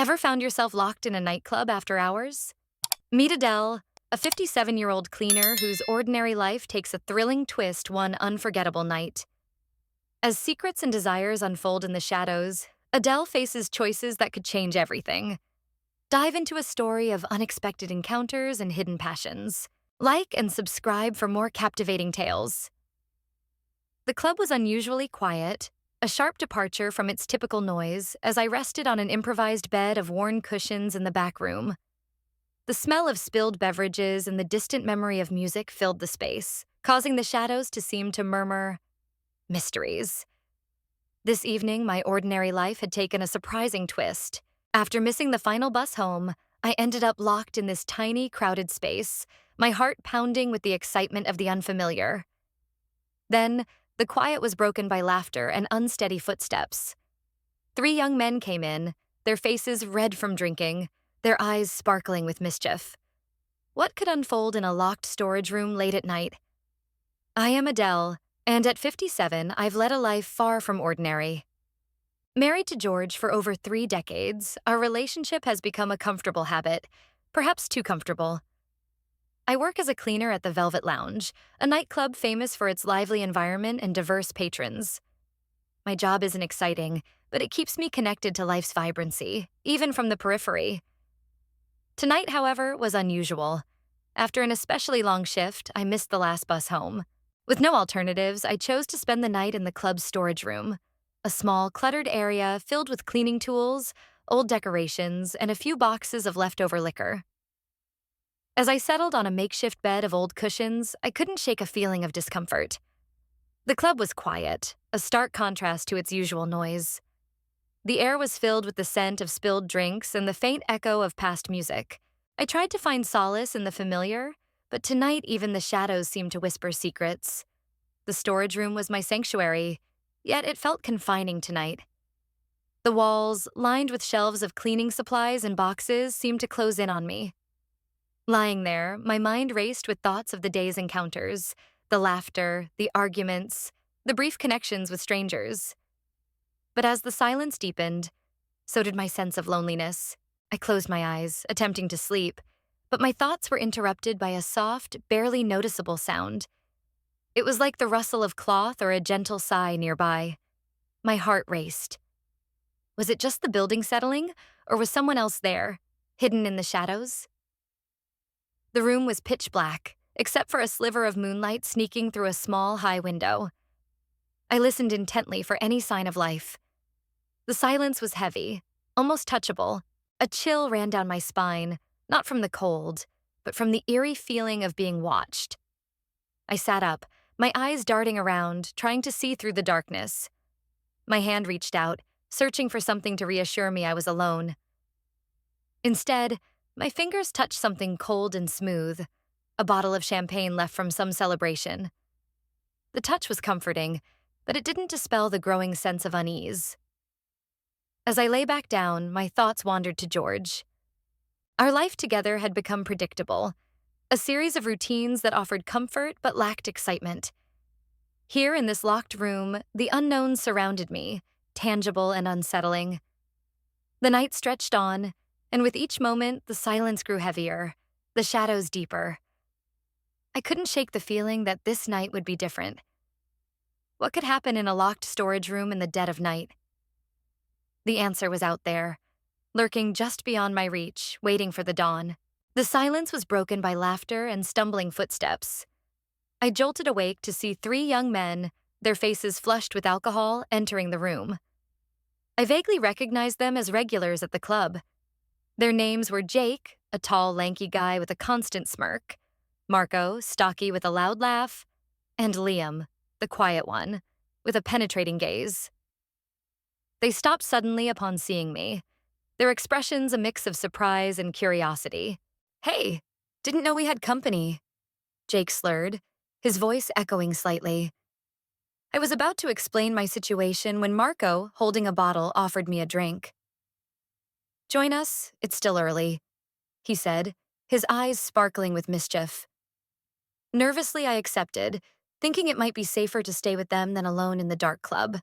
Ever found yourself locked in a nightclub after hours? Meet Adele, a 57-year-old cleaner whose ordinary life takes a thrilling twist one unforgettable night. As secrets and desires unfold in the shadows, Adele faces choices that could change everything. Dive into a story of unexpected encounters and hidden passions. Like and subscribe for more captivating tales. The club was unusually quiet, a sharp departure from its typical noise as I rested on an improvised bed of worn cushions in the back room. The smell of spilled beverages and the distant memory of music filled the space, causing the shadows to seem to murmur mysteries. This evening, my ordinary life had taken a surprising twist. After missing the final bus home, I ended up locked in this tiny, crowded space, my heart pounding with the excitement of the unfamiliar. Then, the quiet was broken by laughter and unsteady footsteps. 3 young men came in, their faces red from drinking, their eyes sparkling with mischief. What could unfold in a locked storage room late at night? I am Adele, and at 57, I've led a life far from ordinary. Married to George for over 3 decades, our relationship has become a comfortable habit, perhaps too comfortable. I work as a cleaner at the Velvet Lounge, a nightclub famous for its lively environment and diverse patrons. My job isn't exciting, but it keeps me connected to life's vibrancy, even from the periphery. Tonight, however, was unusual. After an especially long shift, I missed the last bus home. With no alternatives, I chose to spend the night in the club's storage room, a small, cluttered area filled with cleaning tools, old decorations, and a few boxes of leftover liquor. As I settled on a makeshift bed of old cushions, I couldn't shake a feeling of discomfort. The club was quiet, a stark contrast to its usual noise. The air was filled with the scent of spilled drinks and the faint echo of past music. I tried to find solace in the familiar, but tonight even the shadows seemed to whisper secrets. The storage room was my sanctuary, yet it felt confining tonight. The walls, lined with shelves of cleaning supplies and boxes, seemed to close in on me. Lying there, my mind raced with thoughts of the day's encounters, the laughter, the arguments, the brief connections with strangers. But as the silence deepened, so did my sense of loneliness. I closed my eyes, attempting to sleep, but my thoughts were interrupted by a soft, barely noticeable sound. It was like the rustle of cloth or a gentle sigh nearby. My heart raced. Was it just the building settling, or was someone else there, hidden in the shadows? The room was pitch black, except for a sliver of moonlight sneaking through a small, high window. I listened intently for any sign of life. The silence was heavy, almost touchable. A chill ran down my spine, not from the cold, but from the eerie feeling of being watched. I sat up, my eyes darting around, trying to see through the darkness. My hand reached out, searching for something to reassure me I was alone. Instead, my fingers touched something cold and smooth, a bottle of champagne left from some celebration. The touch was comforting, but it didn't dispel the growing sense of unease. As I lay back down, my thoughts wandered to George. Our life together had become predictable, a series of routines that offered comfort but lacked excitement. Here in this locked room, the unknown surrounded me, tangible and unsettling. The night stretched on, and with each moment, the silence grew heavier, the shadows deeper. I couldn't shake the feeling that this night would be different. What could happen in a locked storage room in the dead of night? The answer was out there, lurking just beyond my reach, waiting for the dawn. The silence was broken by laughter and stumbling footsteps. I jolted awake to see 3 young men, their faces flushed with alcohol, entering the room. I vaguely recognized them as regulars at the club. Their names were Jake, a tall, lanky guy with a constant smirk, Marco, stocky with a loud laugh, and Liam, the quiet one, with a penetrating gaze. They stopped suddenly upon seeing me, their expressions a mix of surprise and curiosity. "Hey, didn't know we had company," Jake slurred, his voice echoing slightly. I was about to explain my situation when Marco, holding a bottle, offered me a drink. "Join us, it's still early," he said, his eyes sparkling with mischief. Nervously, I accepted, thinking it might be safer to stay with them than alone in the dark club.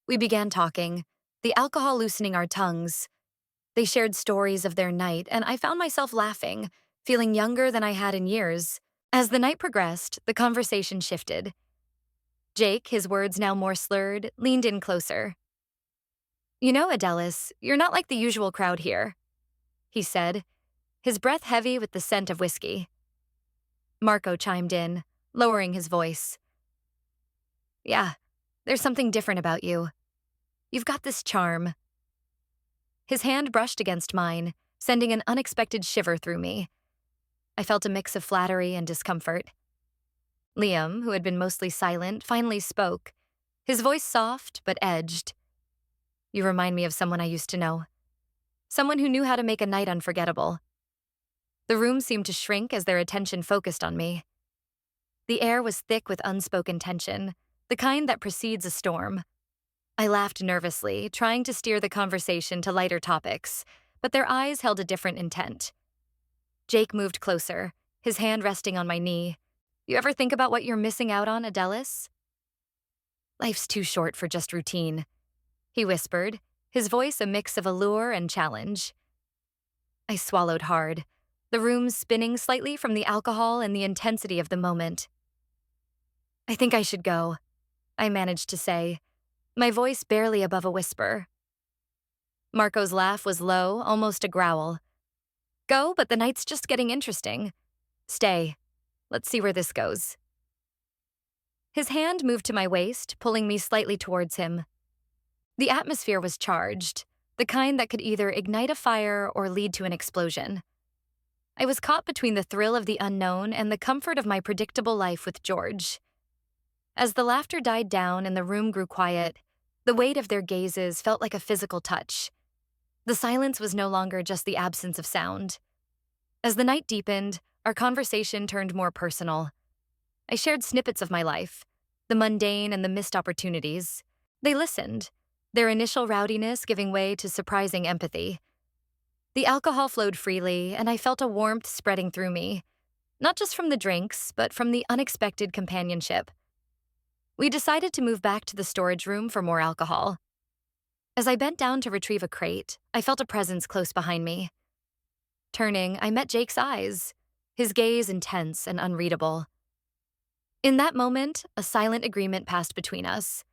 We began talking, the alcohol loosening our tongues. They shared stories of their night, and I found myself laughing, feeling younger than I had in years. As the night progressed, the conversation shifted. Jake, his words now more slurred, leaned in closer. You know, Adelis, you're not like the usual crowd here, he said, his breath heavy with the scent of whiskey. Marco chimed in, lowering his voice. Yeah, there's something different about you. You've got this charm. His hand brushed against mine, sending an unexpected shiver through me. I felt a mix of flattery and discomfort. Liam, who had been mostly silent, finally spoke, his voice soft but edged. You remind me of someone I used to know. Someone who knew how to make a night unforgettable. The room seemed to shrink as their attention focused on me. The air was thick with unspoken tension, the kind that precedes a storm. I laughed nervously, trying to steer the conversation to lighter topics, but their eyes held a different intent. Jake moved closer, his hand resting on my knee. You ever think about what you're missing out on, Adelis? Life's too short for just routine, he whispered, his voice a mix of allure and challenge. I swallowed hard, the room spinning slightly from the alcohol and the intensity of the moment. I think I should go, I managed to say, my voice barely above a whisper. Marco's laugh was low, almost a growl. Go, but the night's just getting interesting. Stay. Let's see where this goes. His hand moved to my waist, pulling me slightly towards him. The atmosphere was charged, the kind that could either ignite a fire or lead to an explosion. I was caught between the thrill of the unknown and the comfort of my predictable life with George. As the laughter died down and the room grew quiet, the weight of their gazes felt like a physical touch. The silence was no longer just the absence of sound. As the night deepened, our conversation turned more personal. I shared snippets of my life, the mundane and the missed opportunities. They listened, their initial rowdiness giving way to surprising empathy. The alcohol flowed freely, and I felt a warmth spreading through me, not just from the drinks, but from the unexpected companionship. We decided to move back to the storage room for more alcohol. As I bent down to retrieve a crate, I felt a presence close behind me. Turning, I met Jake's eyes, his gaze intense and unreadable. In that moment, a silent agreement passed between us,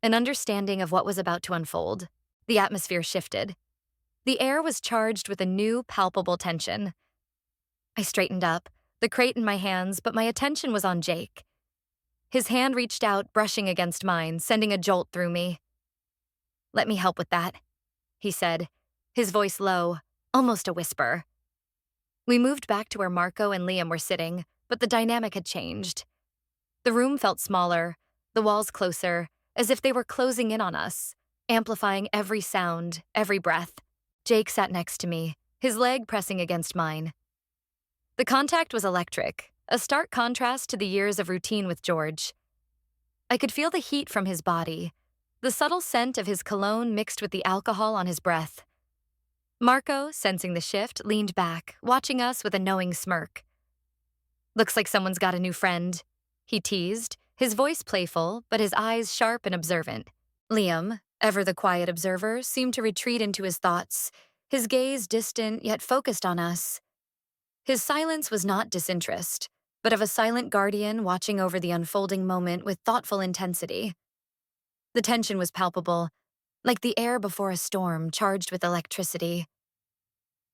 an understanding of what was about to unfold. The atmosphere shifted. The air was charged with a new, palpable tension. I straightened up, the crate in my hands, but my attention was on Jake. His hand reached out, brushing against mine, sending a jolt through me. Let me help with that, he said, his voice low, almost a whisper. We moved back to where Marco and Liam were sitting, but the dynamic had changed. The room felt smaller, the walls closer, as if they were closing in on us, amplifying every sound, every breath. Jake sat next to me, his leg pressing against mine. The contact was electric, a stark contrast to the years of routine with George. I could feel the heat from his body, the subtle scent of his cologne mixed with the alcohol on his breath. Marco, sensing the shift, leaned back, watching us with a knowing smirk. Looks like someone's got a new friend, he teased, his voice playful, but his eyes sharp and observant. Liam, ever the quiet observer, seemed to retreat into his thoughts, his gaze distant yet focused on us. His silence was not disinterest, but of a silent guardian watching over the unfolding moment with thoughtful intensity. The tension was palpable, like the air before a storm charged with electricity.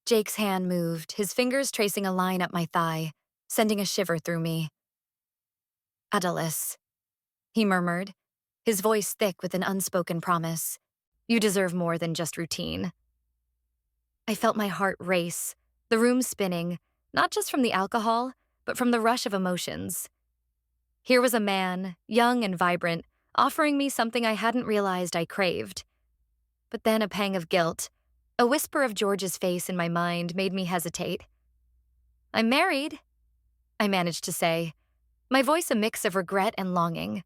Jake's hand moved, his fingers tracing a line up my thigh, sending a shiver through me. Adelis, he murmured, his voice thick with an unspoken promise. You deserve more than just routine. I felt my heart race, the room spinning, not just from the alcohol, but from the rush of emotions. Here was a man, young and vibrant, offering me something I hadn't realized I craved. But then a pang of guilt, a whisper of George's face in my mind made me hesitate. I'm married, I managed to say, my voice a mix of regret and longing.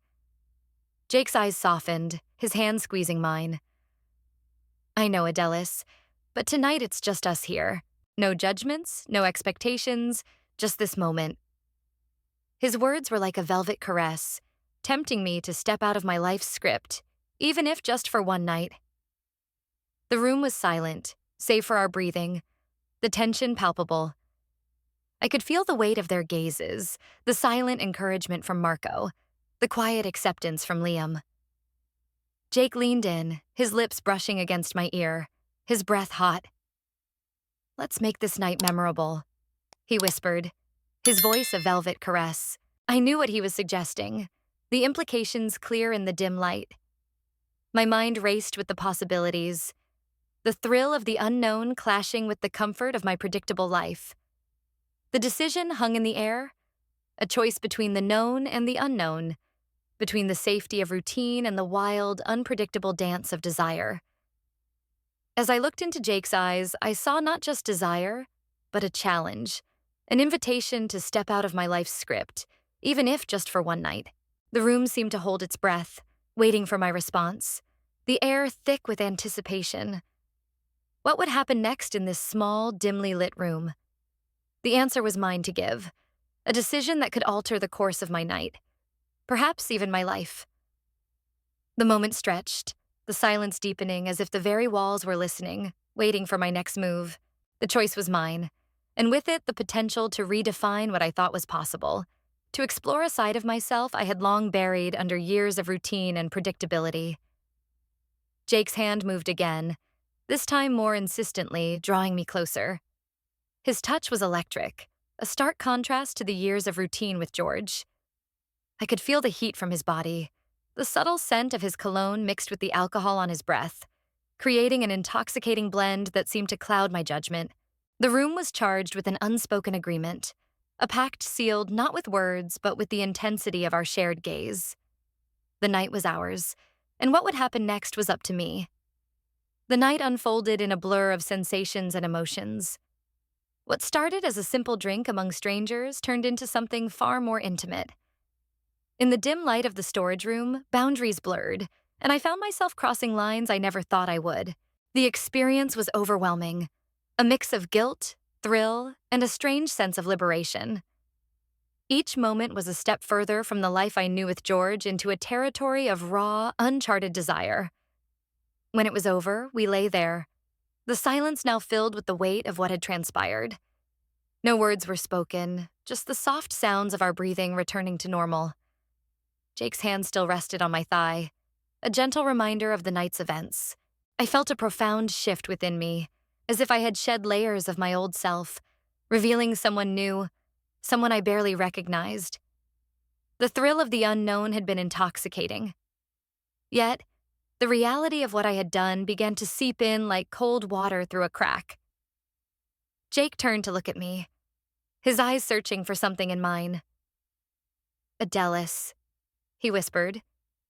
Jake's eyes softened, his hand squeezing mine. I know, Adelis, but tonight it's just us here. No judgments, no expectations, just this moment. His words were like a velvet caress, tempting me to step out of my life's script, even if just for one night. The room was silent, save for our breathing, the tension palpable. I could feel the weight of their gazes, the silent encouragement from Marco, the quiet acceptance from Liam. Jake leaned in, his lips brushing against my ear, his breath hot. "Let's make this night memorable," he whispered, his voice a velvet caress. I knew what he was suggesting, the implications clear in the dim light. My mind raced with the possibilities, the thrill of the unknown clashing with the comfort of my predictable life. The decision hung in the air, a choice between the known and the unknown, between the safety of routine and the wild, unpredictable dance of desire. As I looked into Jake's eyes, I saw not just desire, but a challenge, an invitation to step out of my life's script, even if just for one night. The room seemed to hold its breath, waiting for my response, the air thick with anticipation. What would happen next in this small, dimly lit room? The answer was mine to give, a decision that could alter the course of my night, perhaps even my life. The moment stretched, the silence deepening as if the very walls were listening, waiting for my next move. The choice was mine, and with it the potential to redefine what I thought was possible, to explore a side of myself I had long buried under years of routine and predictability. Jake's hand moved again, this time more insistently, drawing me closer. His touch was electric, a stark contrast to the years of routine with George. I could feel the heat from his body, the subtle scent of his cologne mixed with the alcohol on his breath, creating an intoxicating blend that seemed to cloud my judgment. The room was charged with an unspoken agreement, a pact sealed not with words, but with the intensity of our shared gaze. The night was ours, and what would happen next was up to me. The night unfolded in a blur of sensations and emotions. What started as a simple drink among strangers turned into something far more intimate. In the dim light of the storage room, boundaries blurred, and I found myself crossing lines I never thought I would. The experience was overwhelming, a mix of guilt, thrill, and a strange sense of liberation. Each moment was a step further from the life I knew with George into a territory of raw, uncharted desire. When it was over, we lay there, the silence now filled with the weight of what had transpired. No words were spoken, just the soft sounds of our breathing returning to normal. Jake's hand still rested on my thigh, a gentle reminder of the night's events. I felt a profound shift within me, as if I had shed layers of my old self, revealing someone new, someone I barely recognized. The thrill of the unknown had been intoxicating. Yet, the reality of what I had done began to seep in like cold water through a crack. Jake turned to look at me, his eyes searching for something in mine. "Adelis," he whispered,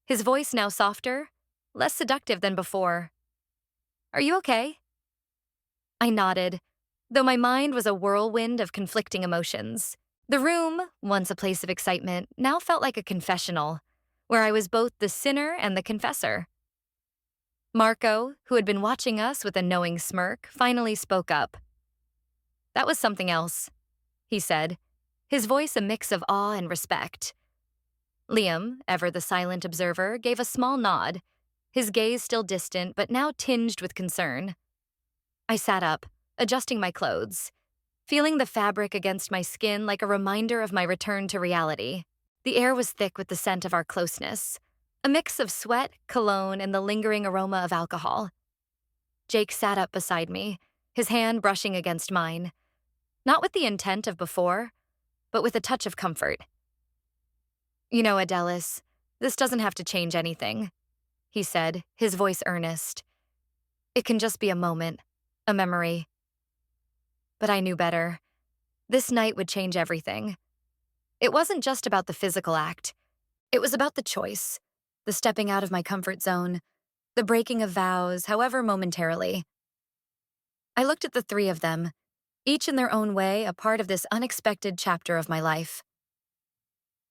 his voice now softer, less seductive than before. "Are you okay?" I nodded, though my mind was a whirlwind of conflicting emotions. The room, once a place of excitement, now felt like a confessional, where I was both the sinner and the confessor. Marco, who had been watching us with a knowing smirk, finally spoke up. "That was something else," he said, his voice a mix of awe and respect. Liam, ever the silent observer, gave a small nod, his gaze still distant but now tinged with concern. I sat up, adjusting my clothes, feeling the fabric against my skin like a reminder of my return to reality. The air was thick with the scent of our closeness, a mix of sweat, cologne, and the lingering aroma of alcohol. Jake sat up beside me, his hand brushing against mine, not with the intent of before, but with a touch of comfort. "You know, Adelis, this doesn't have to change anything," he said, his voice earnest. "It can just be a moment, a memory." But I knew better. This night would change everything. It wasn't just about the physical act. It was about the choice, the stepping out of my comfort zone, the breaking of vows, however momentarily. I looked at the three of them, each in their own way a part of this unexpected chapter of my life.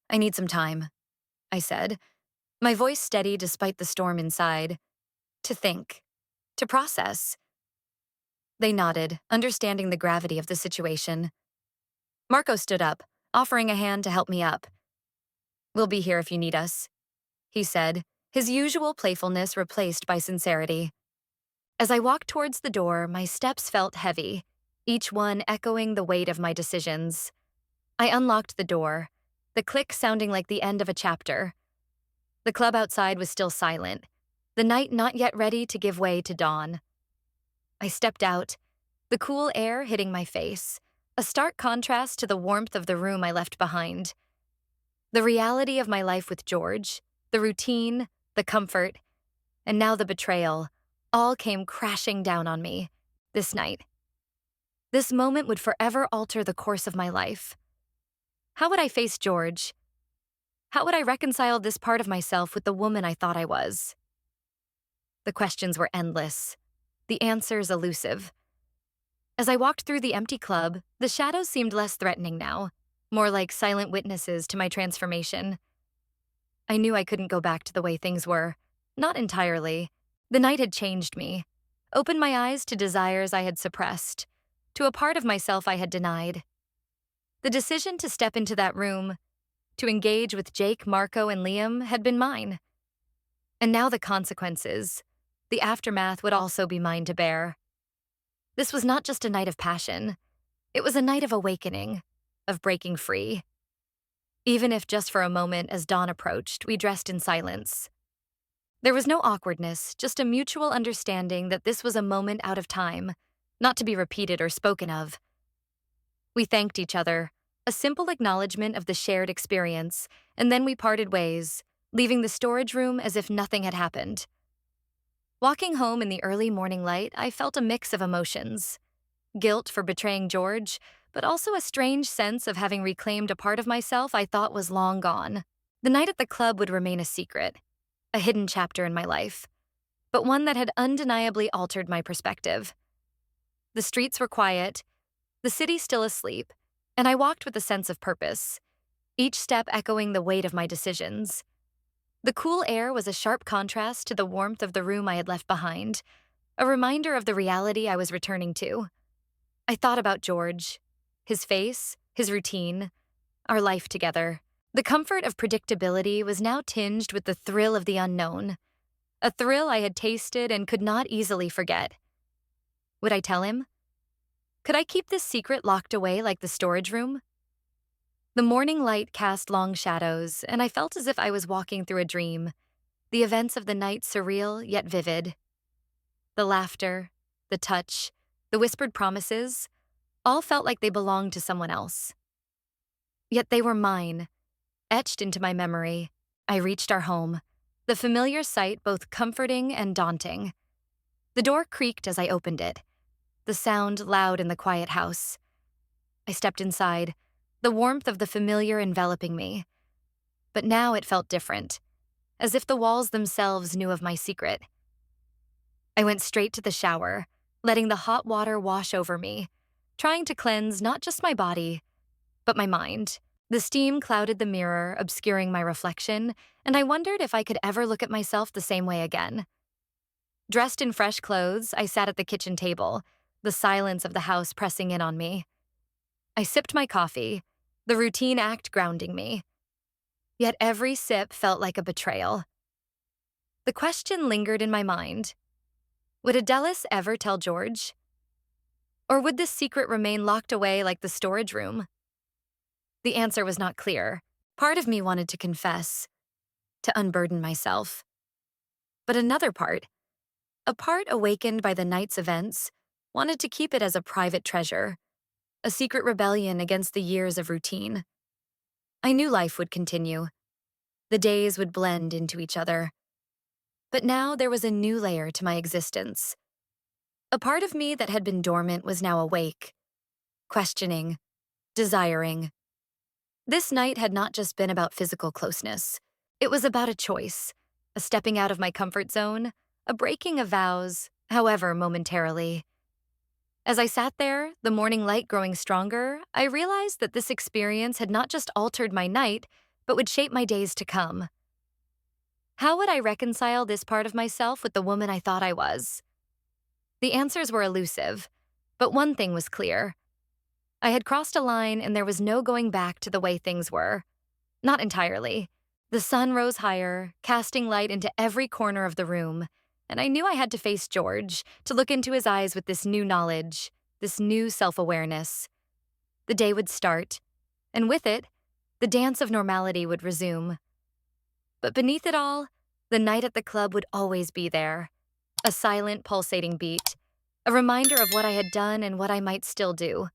"I need some time," I said, my voice steady despite the storm inside. "To think, to process." They nodded, understanding the gravity of the situation. Marco stood up, offering a hand to help me up. "We'll be here if you need us," he said, his usual playfulness replaced by sincerity. As I walked towards the door, my steps felt heavy, each one echoing the weight of my decisions. I unlocked the door, the click sounding like the end of a chapter. The club outside was still silent, the night not yet ready to give way to dawn. I stepped out, the cool air hitting my face, a stark contrast to the warmth of the room I left behind. The reality of my life with George, the routine, the comfort, and now the betrayal, all came crashing down on me this night. This moment would forever alter the course of my life. How would I face George? How would I reconcile this part of myself with the woman I thought I was? The questions were endless, the answers elusive. As I walked through the empty club, the shadows seemed less threatening now, more like silent witnesses to my transformation. I knew I couldn't go back to the way things were. Not entirely. The night had changed me, opened my eyes to desires I had suppressed, to a part of myself I had denied. The decision to step into that room, to engage with Jake, Marco, and Liam had been mine. And now the consequences, the aftermath would also be mine to bear. This was not just a night of passion. It was a night of awakening, of breaking free. Even if just for a moment as dawn approached, we dressed in silence. There was no awkwardness, just a mutual understanding that this was a moment out of time, not to be repeated or spoken of. We thanked each other, a simple acknowledgement of the shared experience, and then we parted ways, leaving the storage room as if nothing had happened. Walking home in the early morning light, I felt a mix of emotions. Guilt for betraying George, but also a strange sense of having reclaimed a part of myself I thought was long gone. The night at the club would remain a secret, a hidden chapter in my life, but one that had undeniably altered my perspective. The streets were quiet, the city still asleep, and I walked with a sense of purpose, each step echoing the weight of my decisions. The cool air was a sharp contrast to the warmth of the room I had left behind, a reminder of the reality I was returning to. I thought about George, his face, his routine, our life together. The comfort of predictability was now tinged with the thrill of the unknown, a thrill I had tasted and could not easily forget. Would I tell him? Could I keep this secret locked away like the storage room? The morning light cast long shadows, and I felt as if I was walking through a dream, the events of the night surreal yet vivid. The laughter, the touch, the whispered promises, all felt like they belonged to someone else. Yet they were mine, etched into my memory. I reached our home, the familiar sight both comforting and daunting. The door creaked as I opened it, the sound loud in the quiet house. I stepped inside, the warmth of the familiar enveloping me. But now it felt different, as if the walls themselves knew of my secret. I went straight to the shower, letting the hot water wash over me, trying to cleanse not just my body, but my mind. The steam clouded the mirror, obscuring my reflection, and I wondered if I could ever look at myself the same way again. Dressed in fresh clothes, I sat at the kitchen table, the silence of the house pressing in on me. I sipped my coffee, the routine act grounding me. Yet every sip felt like a betrayal. The question lingered in my mind. Would Adelis ever tell George? Or would this secret remain locked away like the storage room? The answer was not clear. Part of me wanted to confess, to unburden myself. But another part, a part awakened by the night's events, wanted to keep it as a private treasure, a secret rebellion against the years of routine. I knew life would continue. The days would blend into each other. But now there was a new layer to my existence. A part of me that had been dormant was now awake, questioning, desiring. This night had not just been about physical closeness. It was about a choice, a stepping out of my comfort zone, a breaking of vows, however momentarily. As I sat there, the morning light growing stronger, I realized that this experience had not just altered my night, but would shape my days to come. How would I reconcile this part of myself with the woman I thought I was? The answers were elusive, but one thing was clear. I had crossed a line and there was no going back to the way things were. Not entirely. The sun rose higher, casting light into every corner of the room, and I knew I had to face George, to look into his eyes with this new knowledge, this new self-awareness. The day would start, and with it, the dance of normality would resume. But beneath it all, the night at the club would always be there. A silent, pulsating beat. A reminder of what I had done and what I might still do.